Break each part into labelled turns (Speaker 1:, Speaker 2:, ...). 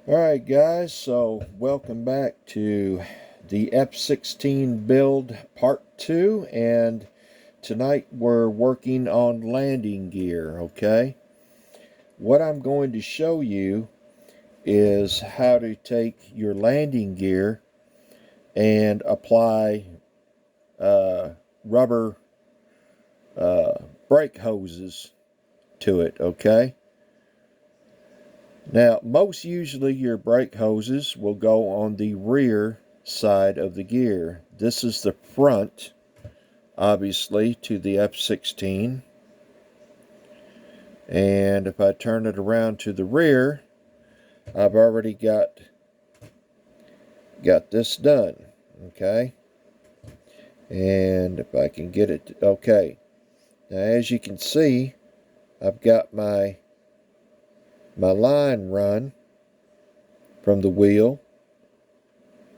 Speaker 1: Alright guys, so welcome back to the F16 build part 2, and tonight we're working on landing gear, okay? What I'm going to show you is how to take your landing gear and apply rubber brake hoses to it, okay? Now, most usually your brake hoses will go on the rear side of the gear. This is the front, obviously, to the F16. And if I turn it around to the rear, I've already got this done, okay? And if I can get it, okay. Now, as you can see, I've got my line run from the wheel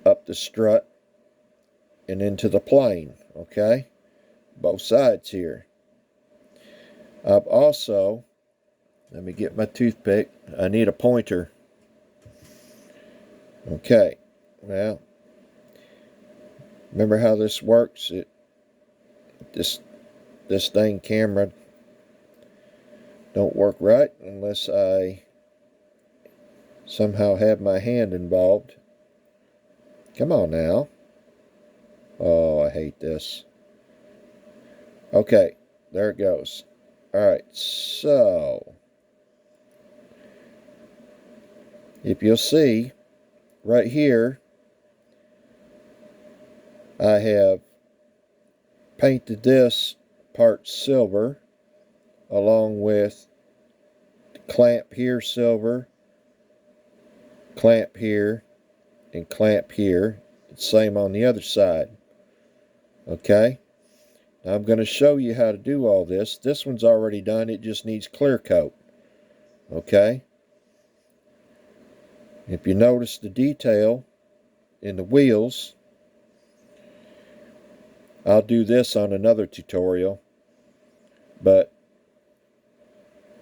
Speaker 1: up the strut and into the plane, okay? Both sides here. I've also, let me get my toothpick. I need a pointer. Okay, well, remember how this works? This thing camera don't work right unless I somehow have my hand involved. Come on now. Oh, I hate this. Okay, there it goes. Alright, so if you'll see right here, I have painted this part silver along with the clamp here silver, clamp here, and clamp here. Same on the other side. Okay, now I'm going to show you how to do all this. This one's already done, it just needs clear coat. Okay, if you notice the detail in the wheels, I'll do this on another tutorial, but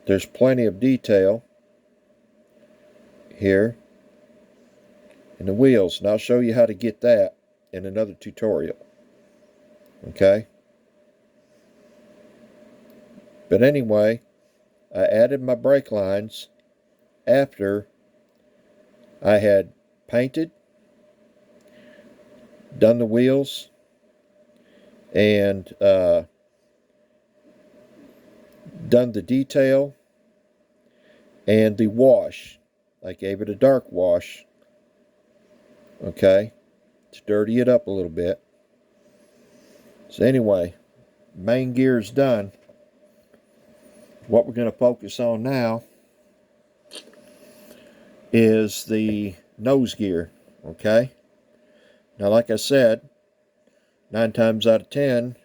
Speaker 1: there's plenty of detail here in the wheels, and I'll show you how to get that in another tutorial. Okay, but anyway, I added my brake lines after I had painted, done the wheels, and done the detail and the wash. I gave it a dark wash, okay, to dirty it up a little bit. So anyway, main gear is done. What we're going to focus on now is the nose gear, okay? Now, like I said, 9 times out of 10,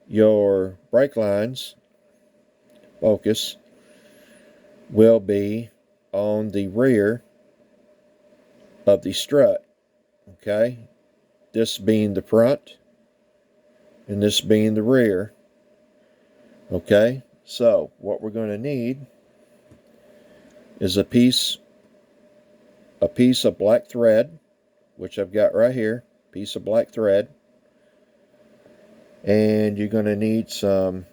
Speaker 1: your brake lines focus will be on the rear of the strut, okay? This being the front and this being the rear, okay? So what we're going to need is a piece of black thread, which I've got right here, piece of black thread, and you're going to need some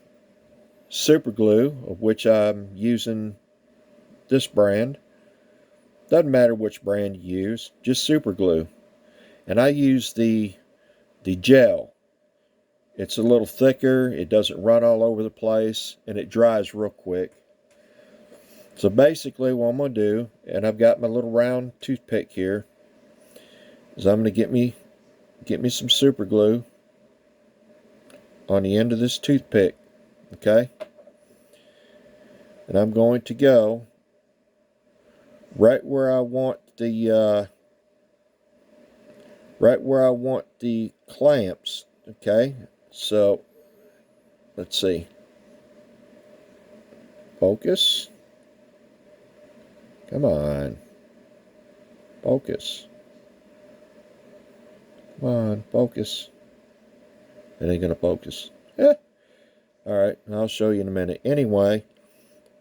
Speaker 1: super glue, of which I'm using this brand. Doesn't matter which brand you use, just super glue. And I use the gel. It's a little thicker, it doesn't run all over the place, and it dries real quick. So basically what I'm going to do, and I've got my little round toothpick here, is I'm going to get me some super glue on the end of this toothpick, okay? And I'm going to go right where I want the clamps, okay? So let's see. Focus. Come on. Focus. Come on, focus. It ain't gonna focus. Alright, I'll show you in a minute. Anyway,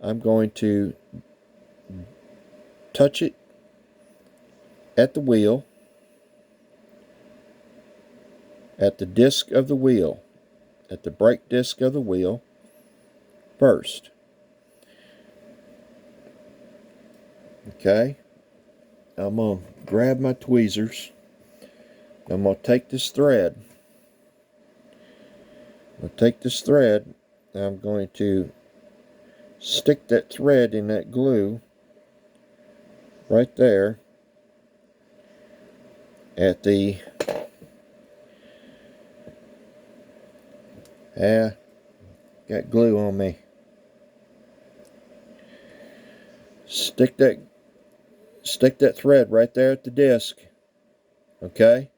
Speaker 1: I'm going to touch it at the wheel, at the disc of the wheel, at the brake disc of the wheel first. Okay, I'm going to grab my tweezers. I'm going to take this thread. I'm going to stick that thread in that glue right there at the got glue on me. Stick that thread right there at the disc. Okay,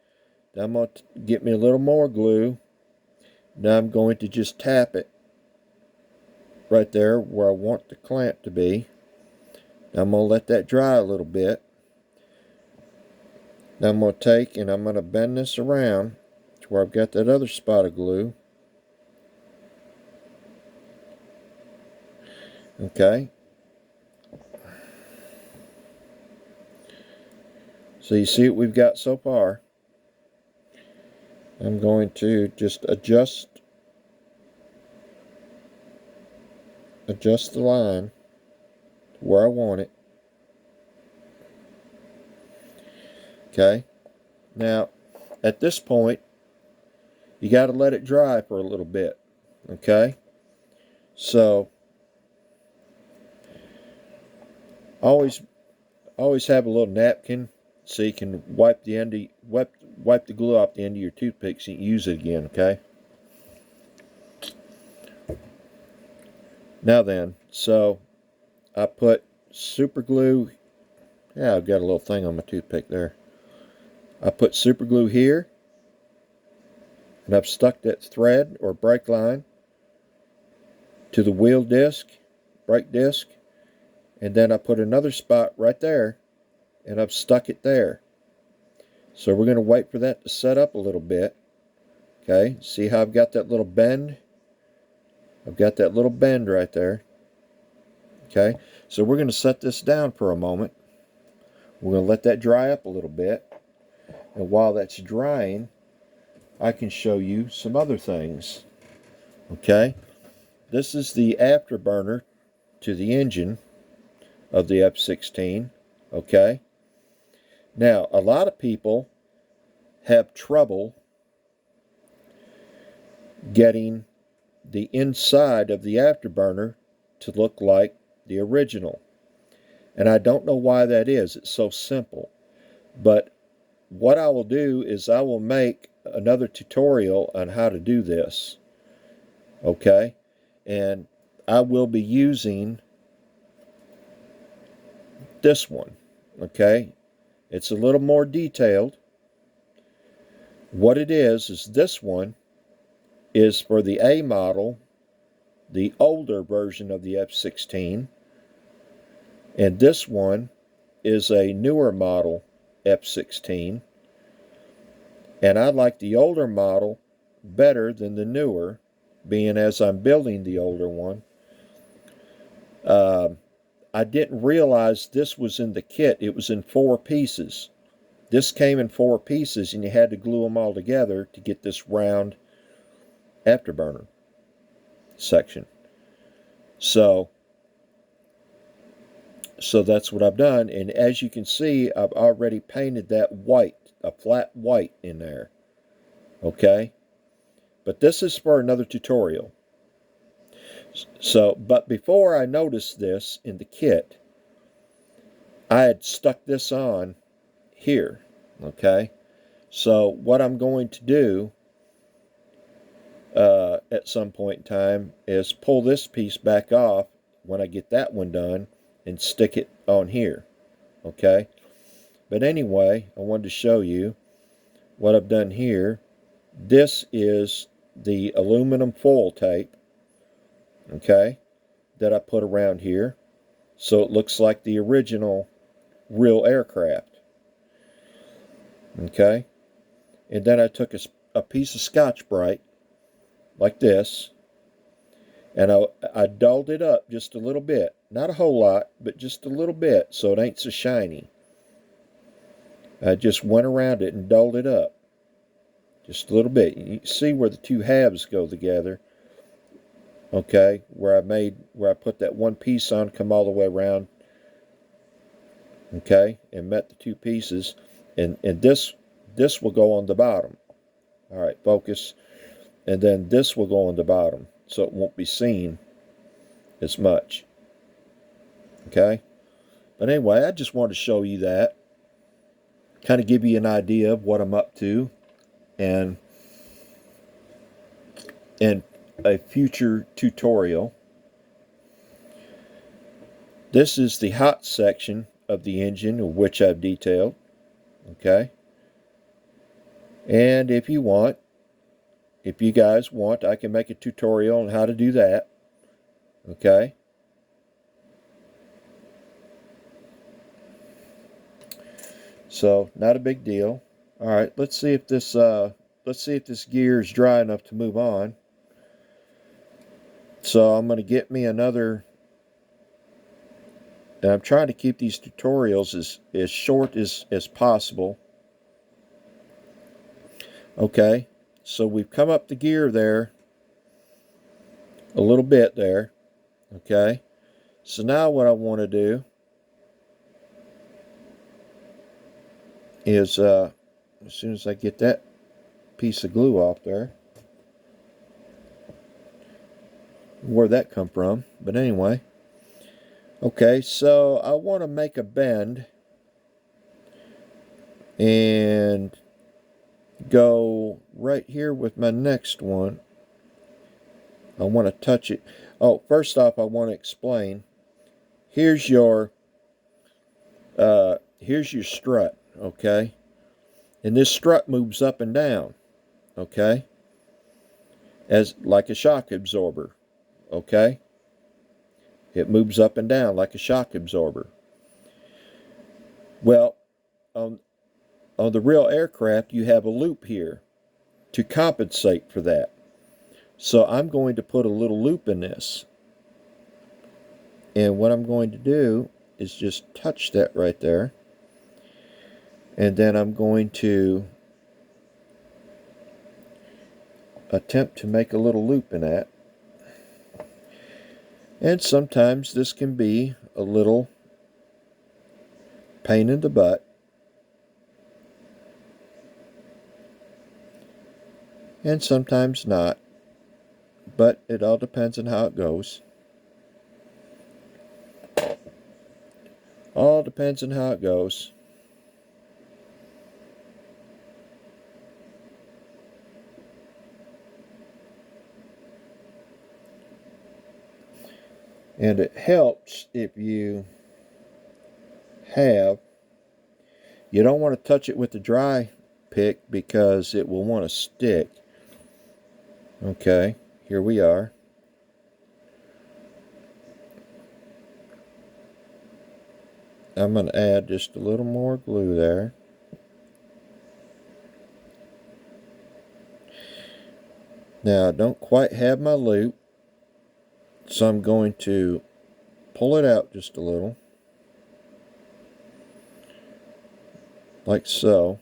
Speaker 1: now I'm going to get me a little more glue. Now I'm going to just tap it right there where I want the clamp to be. Now I'm going to let that dry a little bit. Now I'm going to take and I'm going to bend this around to where I've got that other spot of glue. Okay. So you see what we've got so far. I'm going to just adjust the line to where I want it. Okay. Now, at this point, you got to let it dry for a little bit. Okay. So, always have a little napkin so you can wipe the glue off the end of your toothpick so you can use it again. Okay. Now then, so I put super glue. Yeah, I've got a little thing on my toothpick there. I put super glue here, and I've stuck that thread or brake line to the wheel disc, brake disc, and then I put another spot right there, and I've stuck it there. So we're going to wait for that to set up a little bit. Okay, see how I've got that little bend? I've got that little bend right there. Okay, so we're going to set this down for a moment. We're going to let that dry up a little bit. And while that's drying, I can show you some other things. Okay, this is the afterburner to the engine of the F16. Okay, now a lot of people have trouble getting the inside of the afterburner to look like the original. And I don't know why that is. It's so simple. But what I will do is I will make another tutorial on how to do this. Okay? And I will be using this one. Okay? It's a little more detailed. What it is this one is for the A model, the older version of the F16. And this one is a newer model F16. And I like the older model better than the newer, being as I'm building the older one. I didn't realize this was in the kit. It was in 4 pieces. This came in 4 pieces, and you had to glue them all together to get this round afterburner section. So that's what I've done. And as you can see, I've already painted that white, a flat white in there. Okay? But this is for another tutorial. So, but before I noticed this in the kit, I had stuck this on here. Okay? So what I'm going to do at some point in time is pull this piece back off when I get that one done and stick it on here. Okay? But anyway, I wanted to show you what I've done here. This is the aluminum foil tape, okay, that I put around here so it looks like the original real aircraft. Okay? And then I took a piece of Scotch-Brite like this, and I dulled it up just a little bit. Not a whole lot, but just a little bit so it ain't so shiny. I just went around it and dulled it up just a little bit. You see where the two halves go together. Okay, where I put that one piece on, come all the way around. Okay, and met the two pieces, and this will go on the bottom. All right, focus, and then this will go on the bottom, so it won't be seen as much. Okay, but anyway, I just wanted to show you that, kind of give you an idea of what I'm up to, and a future tutorial. This is the hot section of the engine, of which I've detailed. Okay, and if you guys want, I can make a tutorial on how to do that. Okay. So not a big deal. All right, let's see if this gear is dry enough to move on. So I'm going to get me another, and I'm trying to keep these tutorials as short as possible. Okay, so we've come up the gear there a little bit there. Okay, so now what I want to do is as soon as I get that piece of glue off there, where'd that come from? But anyway, okay, so I want to make a bend and go right here with my next one. I want to touch it. Oh, first off, I want to explain. Here's your strut, okay? And this strut moves up and down, okay? As like a shock absorber, okay? It moves up and down like a shock absorber. Well, on the real aircraft, you have a loop here to compensate for that. So I'm going to put a little loop in this. And what I'm going to do is just touch that right there. And then I'm going to attempt to make a little loop in that. And sometimes this can be a little pain in the butt. And sometimes not. But it all depends on how it goes. All depends on how it goes. And it helps if you don't want to touch it with the dry pick because it will want to stick. Okay, here we are. I'm going to add just a little more glue there. Now I don't quite have my loop, so I'm going to pull it out just a little, like so,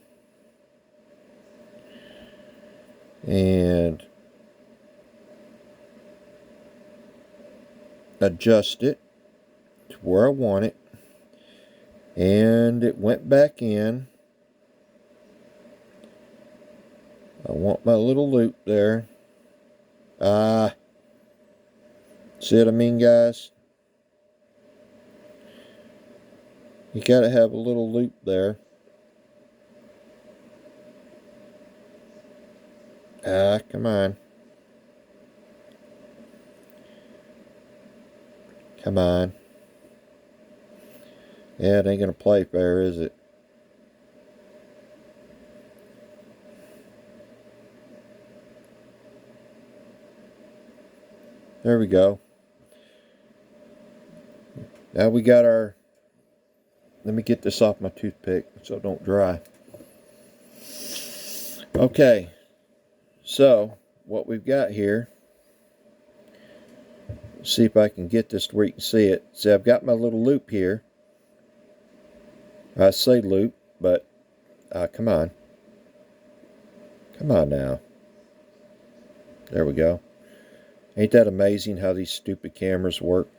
Speaker 1: and adjust it to where I want it, and it went back in. I want my little loop there. See what I mean, guys? You gotta have a little loop there. Come on. Come on. Yeah, it ain't gonna play fair, is it? There we go. Now we got our, let me get this off my toothpick so it don't dry. Okay, so what we've got here, see if I can get this to where you can see it. See, I've got my little loop here. I say loop, but Come on. Come on now. There we go. Ain't that amazing how these stupid cameras work?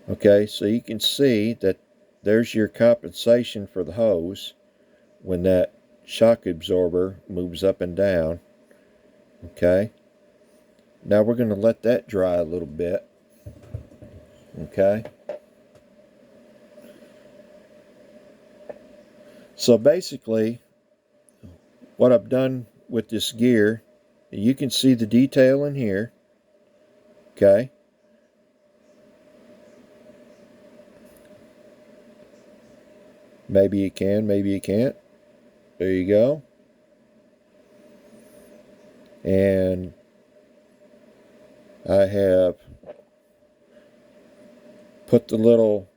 Speaker 1: Okay, so you can see that there's your compensation for the hose when that shock absorber moves up and down. Okay. Now we're going to let that dry a little bit. Okay. So basically, what I've done with this gear, you can see the detail in here. Okay. Maybe you can, maybe you can't. There you go. And I have put the little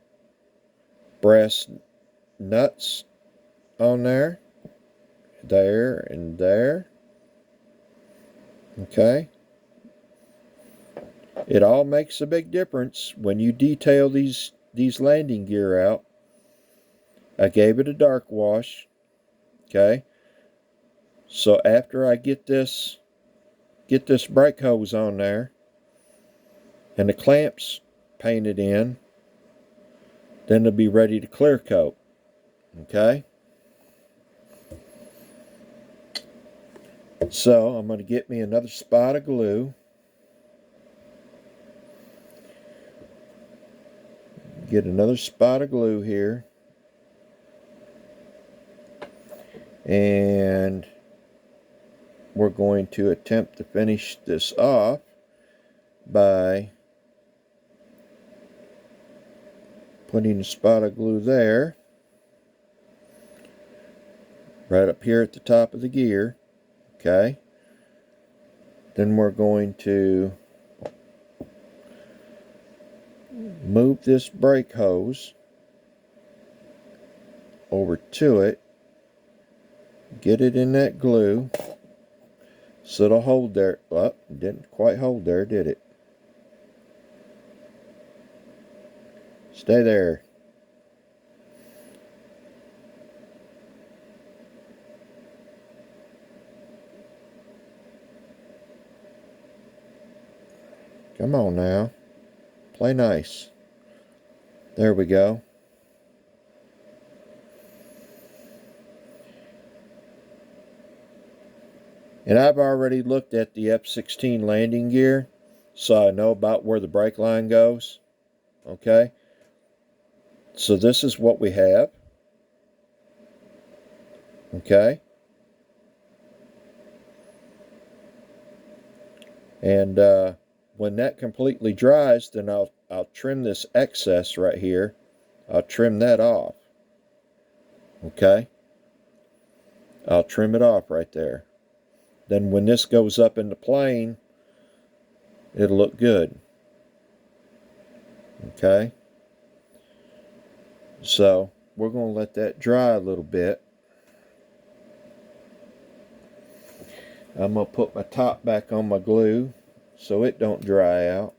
Speaker 1: brass nuts on there, and there. Okay. It all makes a big difference when you detail these landing gear out. I gave it a dark wash. Okay. So after I get this brake hose on there and the clamps painted in, then it'll be ready to clear coat. Okay. So I'm going to get me another spot of glue. Get another spot of glue here. And we're going to attempt to finish this off by putting a spot of glue there, right up here at the top of the gear. Okay. Then we're going to move this brake hose over to it, get it in that glue so it'll hold there. Well, didn't quite hold there, did it? Stay there. Come on now. Play nice. There we go. And I've already looked at the F16 landing gear, so I know about where the brake line goes. Okay. So this is what we have. Okay. And when that completely dries, then I'll trim this excess right here. I'll trim that off. Okay. I'll trim it off right there. Then when this goes up in the plane, it'll look good. Okay. So we're going to let that dry a little bit. I'm going to put my top back on my glue so it don't dry out.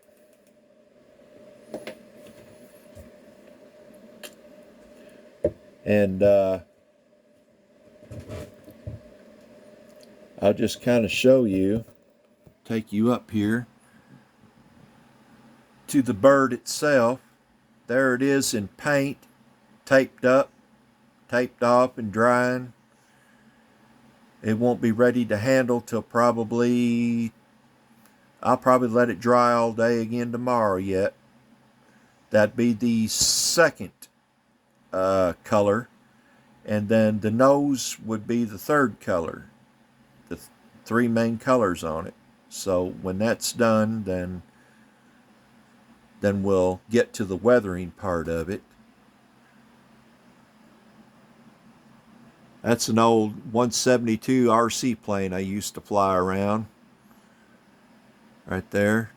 Speaker 1: And I'll just kind of show you, take you up here to the bird itself. There it is in paint, taped up, taped off and drying. It won't be ready to handle till I'll probably let it dry all day again tomorrow yet. That'd be the second color. And then the nose would be the third color. The three main colors on it. So when that's done, then we'll get to the weathering part of it. That's an old 172 RC plane I used to fly around. Right there.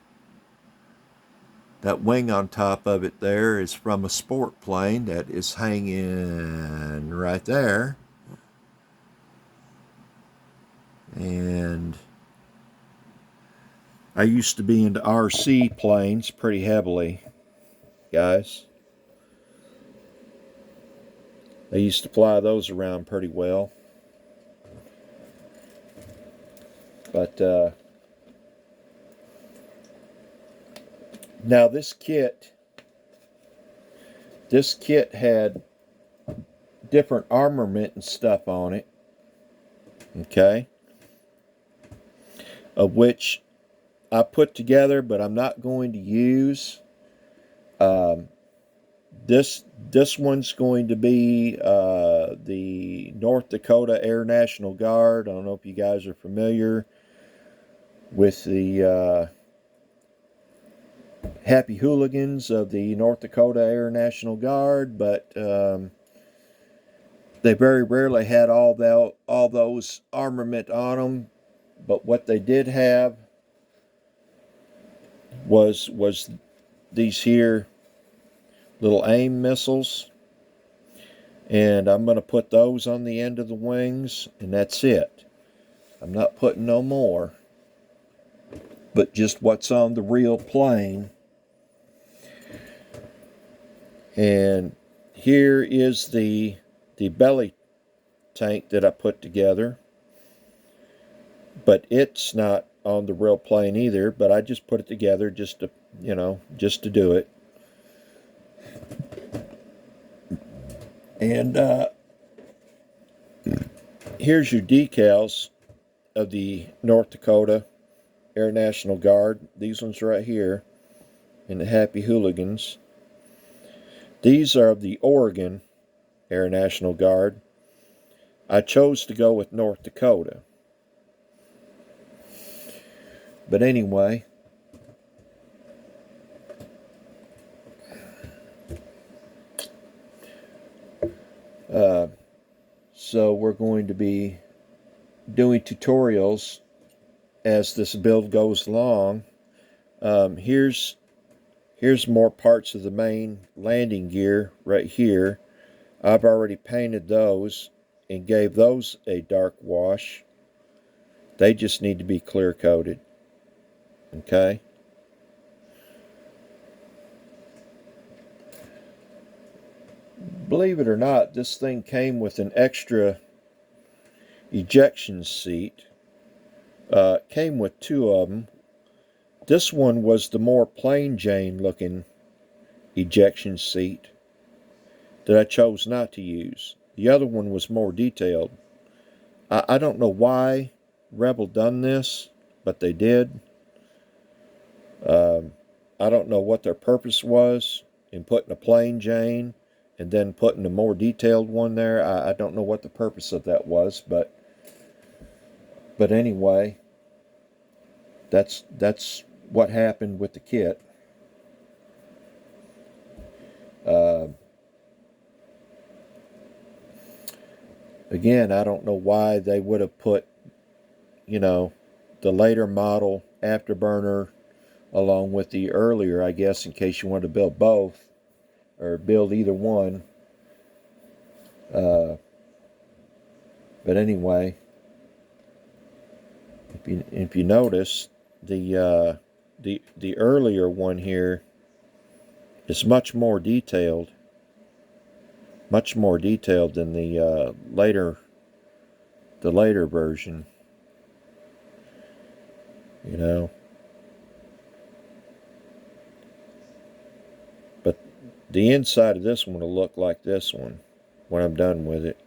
Speaker 1: That wing on top of it there is from a sport plane that is hanging right there. And I used to be into RC planes pretty heavily, guys. They used to fly those around pretty well. But now this kit had different armament and stuff on it, okay, of which I put together, but I'm not going to use. Um, this one's going to be the North Dakota Air National Guard. I don't know if you guys are familiar with the Happy Hooligans of the North Dakota Air National Guard, but they very rarely had all those armament on them. But what they did have was these here little AIM missiles, and I'm going to put those on the end of the wings, and that's it. I'm not putting no more, but just what's on the real plane. And here is the belly tank that I put together, but it's not on the real plane either, but I just put it together just to, just to do it. And here's your decals of the North Dakota Air National Guard. These ones right here, and the Happy Hooligans. These are of the Oregon Air National Guard. I chose to go with North Dakota. But anyway, so we're going to be doing tutorials as this build goes along. Here's more parts of the main landing gear right here. I've already painted those and gave those a dark wash. They just need to be clear coated. Okay. Believe it or not, this thing came with an extra ejection seat. Came with two of them. This one was the more plain Jane looking ejection seat that I chose not to use. The other one was more detailed. I don't know why Rebel done this, but they did. I don't know what their purpose was in putting a plain Jane and then putting a more detailed one there. I don't know what the purpose of that was, but anyway, that's what happened with the kit. Again, I don't know why they would have put, the later model afterburner along with the earlier, I guess, in case you wanted to build both or build either one. But anyway, if you notice, the earlier one here is much more detailed than the later version. But the inside of this one will look like this one when I'm done with it.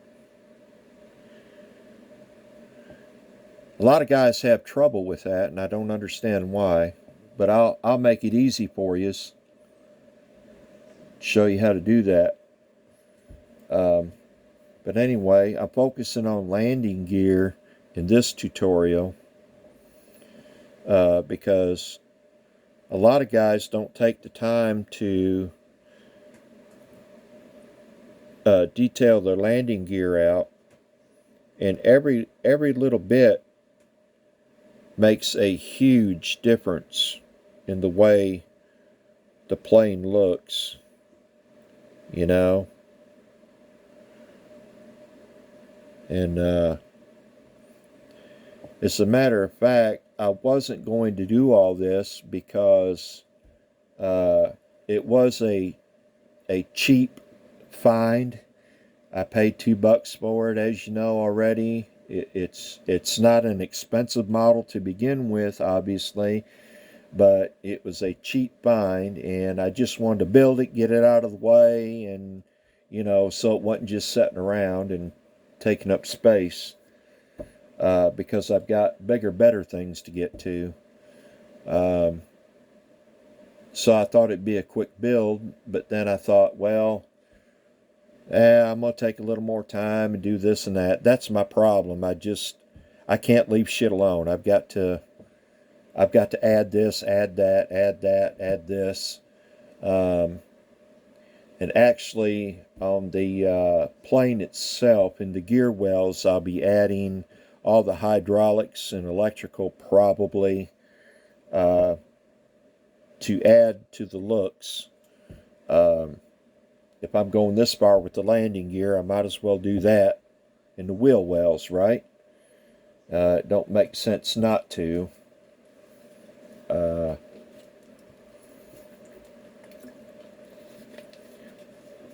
Speaker 1: A lot of guys have trouble with that, and I don't understand why. But I'll make it easy for you. Show you how to do that. But anyway, I'm focusing on landing gear in this tutorial because a lot of guys don't take the time to detail their landing gear out, and every little bit makes a huge difference in the way the plane looks, and as a matter of fact, I wasn't going to do all this because it was a cheap find. I paid $2 for it, as you know already. It's not an expensive model to begin with, obviously, but it was a cheap find, and I just wanted to build it, get it out of the way, and so it wasn't just sitting around and taking up space, because I've got bigger, better things to get to. Um, so I thought it'd be a quick build, but then I thought, well, I'm gonna take a little more time and do this and that. That's my problem. I can't leave shit alone. I've got to add this, add that, add that, add this. Um, and actually, on the plane itself, in the gear wells, I'll be adding all the hydraulics and electrical, probably, uh, to add to the looks. Um, if I'm going this far with the landing gear, I might as well do that in the wheel wells, right? It don't make sense not to. Uh,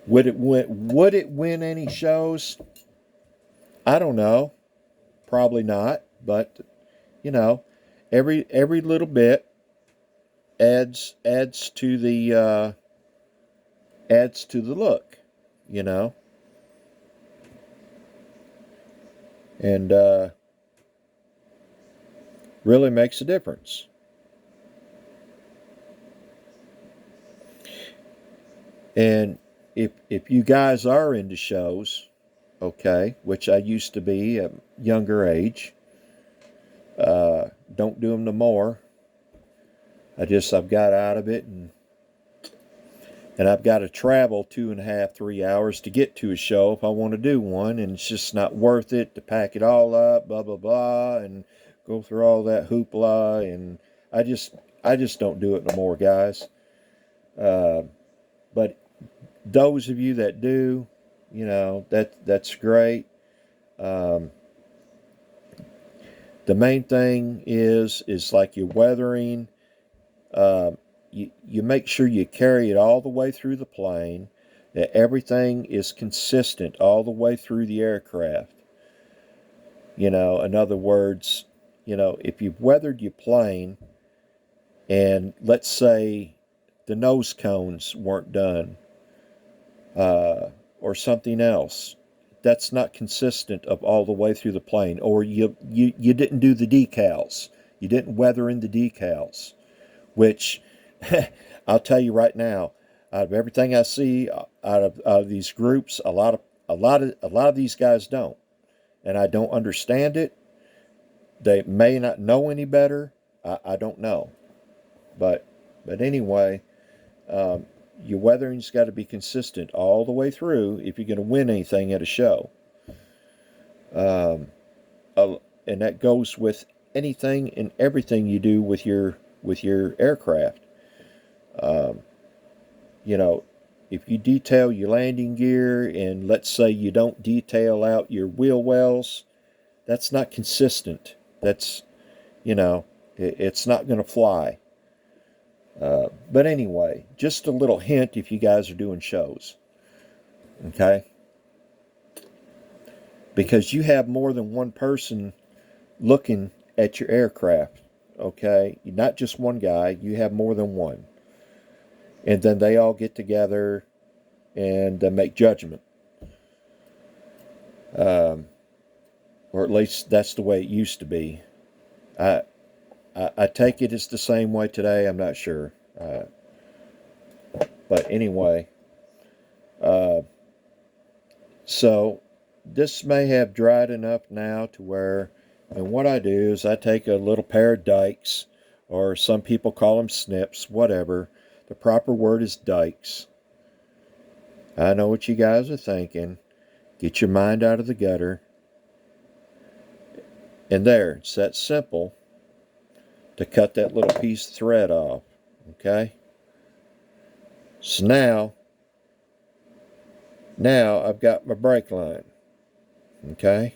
Speaker 1: would it win any shows? I don't know. Probably not. But you know, every little bit adds to the look. You know, and really makes a difference. And if you guys are into shows, okay, which I used to be at a younger age, don't do them no more. I've got out of it, and I've got to travel 2.5, 3 hours to get to a show if I want to do one, and it's just not worth it to pack it all up, blah blah blah, and go through all that hoopla, and I just I just don't do it no more, guys. Uh, but those of you that do, that's great. Um, the main thing is like your weathering. Um, you make sure you carry it all the way through the plane, that everything is consistent all the way through the aircraft. In other words, if you've weathered your plane, and let's say the nose cones weren't done, or something else that's not consistent of all the way through the plane, or you didn't do the decals, you didn't weather in the decals, which I'll tell you right now, out of everything I see, out of these groups, a lot of these guys don't, and I don't understand it. They may not know any better. I don't know, but anyway, um, your weathering's got to be consistent all the way through if you're going to win anything at a show. Um, and that goes with anything and everything you do with your aircraft. Um, you know, if you detail your landing gear, and let's say you don't detail out your wheel wells, that's not consistent. That's it's not going to fly. But anyway, just a little hint if you guys are doing shows, okay? Because you have more than one person looking at your aircraft, okay? Not just one guy, you have more than one. And then they all get together and make judgment. Um, or at least that's the way it used to be. I, I take it it's the same way today, I'm not sure. But anyway, uh, so this may have dried enough now to where, and what I do is I take a little pair of dikes, or some people call them snips, whatever. The proper word is dikes. I know what you guys are thinking. Get your mind out of the gutter. And there, it's that simple to cut that little piece of thread off. Okay? So now I've got my brake line. Okay?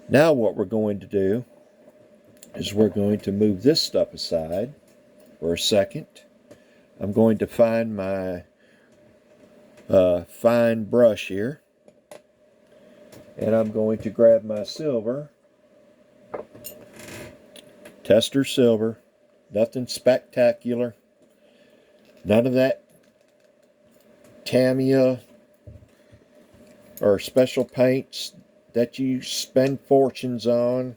Speaker 1: Now what we're going to do is we're going to move this stuff aside for a second. I'm going to find my fine brush here. And I'm going to grab my silver. Tester silver. Nothing spectacular. None of that Tamiya or special paints that you spend fortunes on.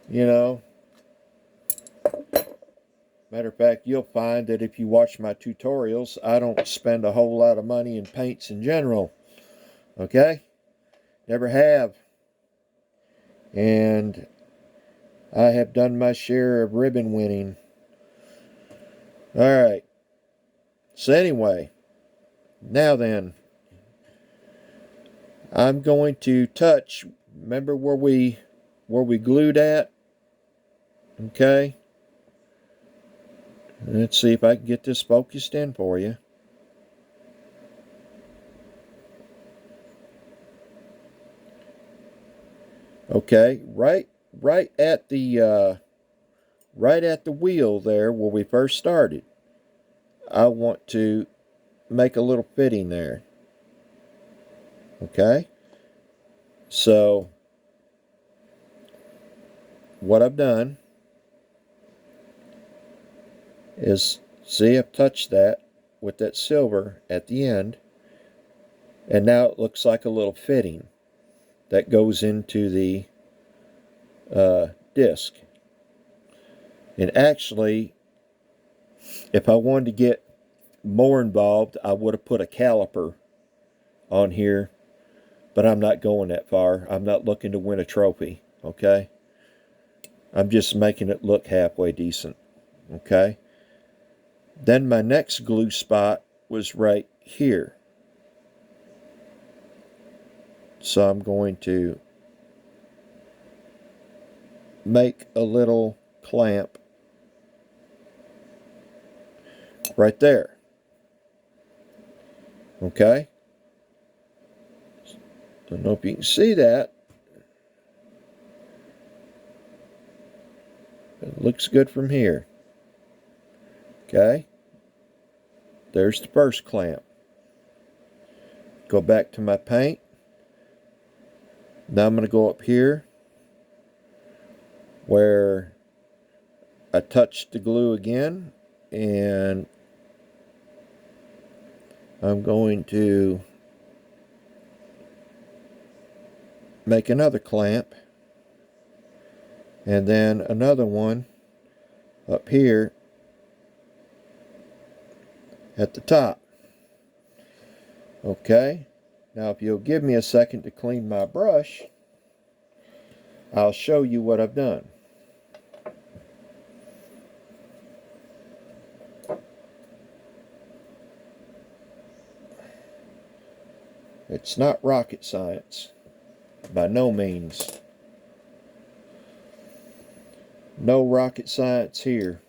Speaker 1: You know. Matter of fact, you'll find that if you watch my tutorials, I don't spend a whole lot of money in paints in general. Okay? Never have. And I have done my share of ribbon winning. Alright. So anyway, now then, I'm going to touch, remember where we glued at? Okay? Let's see if I can get this focused in for you. Okay, right at the wheel there where we first started. I want to make a little fitting there. Okay? So what I've done is, see, I've touched that with that silver at the end, and now it looks like a little fitting that goes into the disc. And actually, if I wanted to get more involved, I would have put a caliper on here, but I'm not going that far. I'm not looking to win a trophy, okay? I'm just making it look halfway decent, okay? Then my next glue spot was right here. So I'm going to make a little clamp right there. Okay? I don't know if you can see that. It looks good from here. Okay? There's the first clamp. Go back to my paint. Now I'm going to go up here where I touched the glue again, and I'm going to make another clamp, and then another one up here at the top. Okay, now if you'll give me a second to clean my brush, I'll show you what I've done. It's not rocket science, by no means. No rocket science here.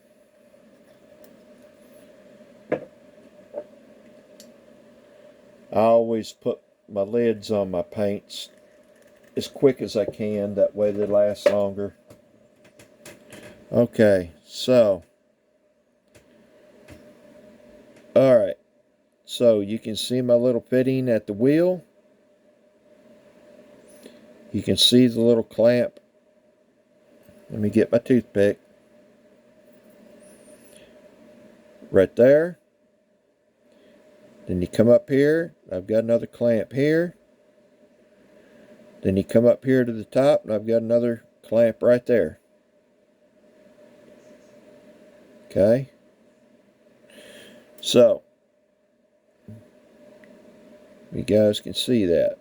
Speaker 1: I always put my lids on my paints as quick as I can, that way they last longer. Okay, so alright, so you can see my little fitting at the wheel. You can see the little clamp. Let me get my toothpick. Right there. Then you come up here, I've got another clamp here. Then you come up here to the top, and I've got another clamp right there. Okay? So, you guys can see that.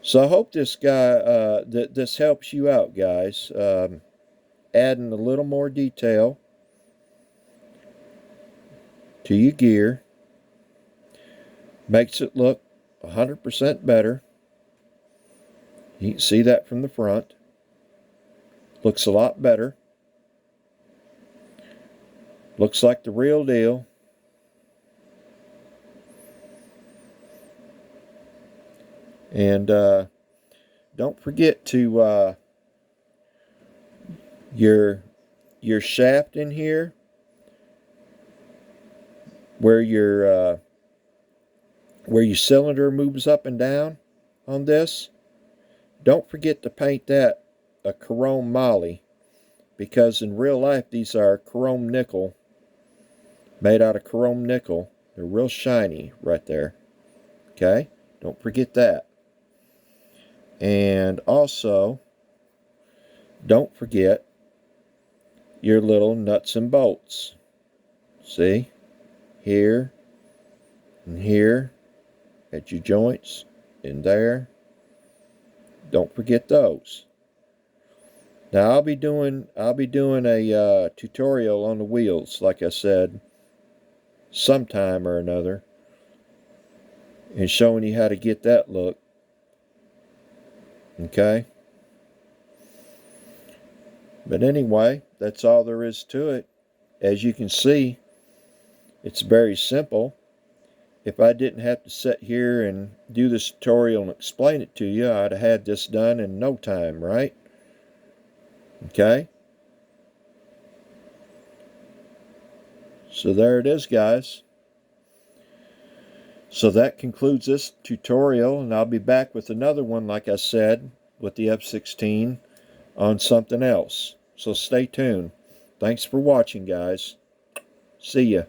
Speaker 1: So I hope this this helps you out, guys. Adding a little more detail to your gear makes it look 100% better. You can see that from the front. Looks a lot better. Looks like the real deal. And don't forget to your shaft in here, where your cylinder moves up and down on this, don't forget to paint that a chrome moly, because in real life these are chrome nickel, made out of chrome nickel. They're real shiny right there. Okay, don't forget that. And also, don't forget your little nuts and bolts. See, here and here at your joints in there. Don't forget those. Now I'll be doing a tutorial on the wheels, like I said, sometime or another, and showing you how to get that look. Okay? But anyway, that's all there is to it. As you can see, it's very simple. If I didn't have to sit here and do this tutorial and explain it to you, I'd have had this done in no time, right? Okay? So there it is, guys. So that concludes this tutorial, and I'll be back with another one, like I said, with the F16 on something else. So stay tuned. Thanks for watching, guys. See ya.